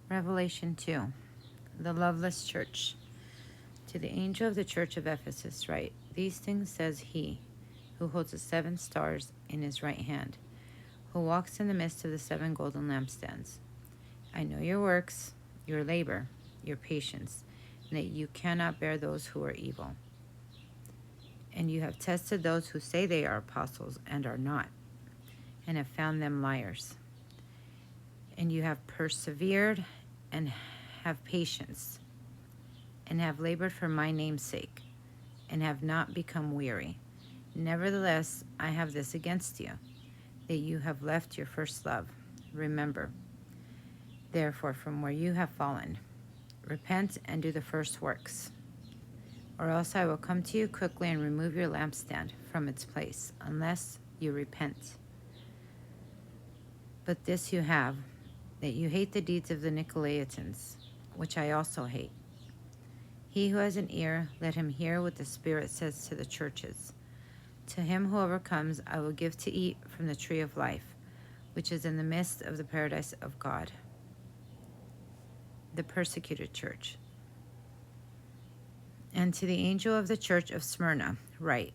Revelation 2. The Loveless Church. To the angel of the church of Ephesus write, These things says he, who holds the 7 stars in his right hand, who walks in the midst of the 7 golden lampstands. I know your works, your labor, your patience, and that you cannot bear those who are evil. And you have tested those who say they are apostles and are not, and have found them liars. And you have persevered and have patience, and have labored for my name's sake, and have not become weary. Nevertheless, I have this against you, that you have left your first love. Remember, therefore, from where you have fallen, repent and do the first works, or else I will come to you quickly and remove your lampstand from its place, unless you repent. But this you have, that you hate the deeds of the Nicolaitans, which I also hate. He who has an ear, let him hear what the Spirit says to the churches. To him who overcomes, I will give to eat from the tree of life, which is in the midst of the paradise of God. The persecuted church. And to the angel of the church of Smyrna write,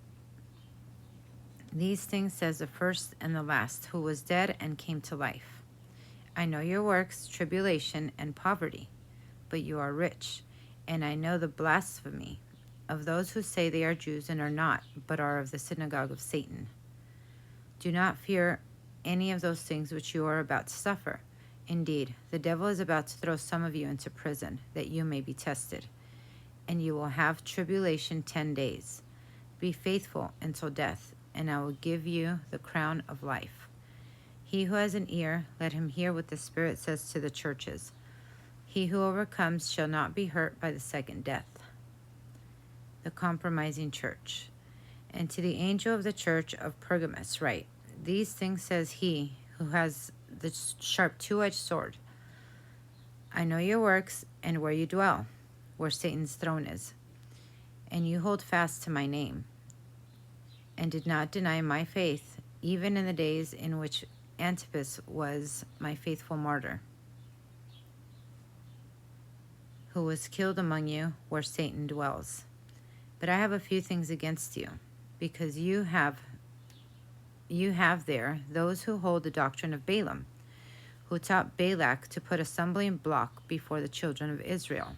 These things says the first and the last, who was dead and came to life. I know your works, tribulation, and poverty, but you are rich. And I know the blasphemy of those who say they are Jews and are not, but are of the synagogue of Satan. Do not fear any of those things which you are about to suffer. Indeed, the devil is about to throw some of you into prison, that you may be tested. And you will have tribulation 10 days. Be faithful until death, and I will give you the crown of life. He who has an ear, let him hear what the Spirit says to the churches. He who overcomes shall not be hurt by the second death. The compromising church. And to the angel of the church of Pergamos write, These things says he who has the sharp 2-edged sword. I know your works and where you dwell, where Satan's throne is. And you hold fast to my name, and did not deny my faith, even in the days in which Antipas was my faithful martyr, who was killed among you where Satan dwells. But I have a few things against you, because you have there those who hold the doctrine of Balaam, who taught Balak to put a stumbling block before the children of Israel,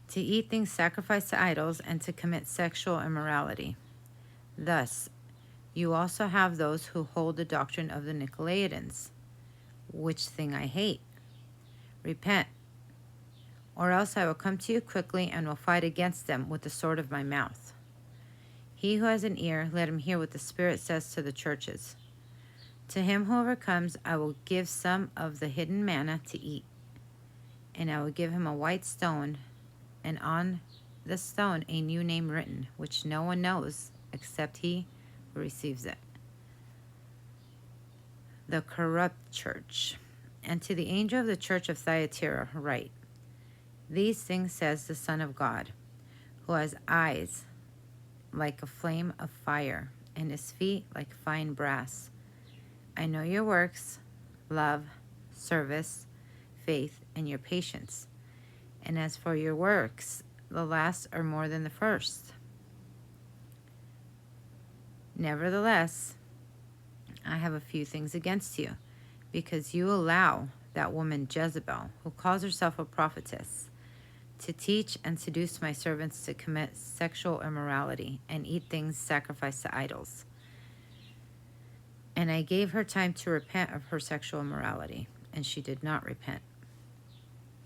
to eat things sacrificed to idols, and to commit sexual immorality. Thus, you also have those who hold the doctrine of the Nicolaitans, which thing I hate. Repent, or else I will come to you quickly and will fight against them with the sword of my mouth. He who has an ear, let him hear what the Spirit says to the churches. To him who overcomes, I will give some of the hidden manna to eat, and I will give him a white stone, and on the stone a new name written, which no one knows except he who receives it. The corrupt church. And to the angel of the church of Thyatira write, These things says the Son of God, who has eyes like a flame of fire, and his feet like fine brass. I know your works, love, service, faith, and your patience. And as for your works, the last are more than the first. Nevertheless, I have a few things against you, because you allow that woman Jezebel, who calls herself a prophetess, to teach and seduce my servants to commit sexual immorality and eat things sacrificed to idols. And I gave her time to repent of her sexual immorality, and she did not repent.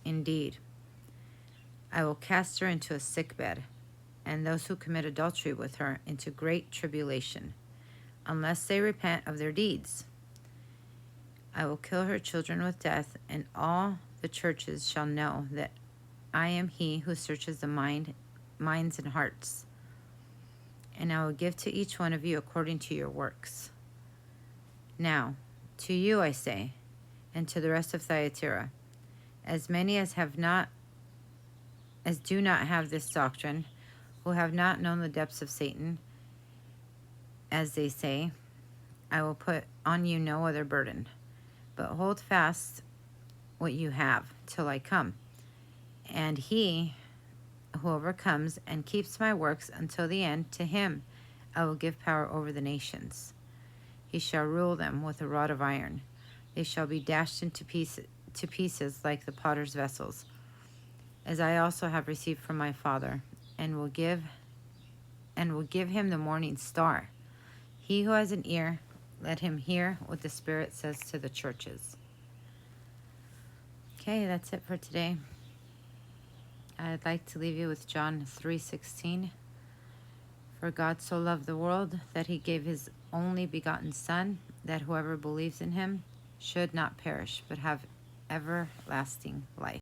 Indeed, I will cast her into a sickbed, and those who commit adultery with her into great tribulation, unless they repent of their deeds. I will kill her children with death, and all the churches shall know that I am he who searches the minds and hearts. And I will give to each one of you according to your works. Now, to you I say, and to the rest of Thyatira, as many as do not have this doctrine, who have not known the depths of Satan, as they say, I will put on you no other burden, but hold fast what you have till I come. And he who overcomes and keeps my works until the end, to him I will give power over the nations. He shall rule them with a rod of iron. They shall be dashed into pieces like the potter's vessels, as I also have received from my Father, and will give him the morning star. He who has an ear, let him hear what the Spirit says to the churches. Okay, that's it for today. I'd like to leave you with John 3:16. For God so loved the world that he gave his only begotten Son, that whoever believes in him should not perish, but have everlasting life.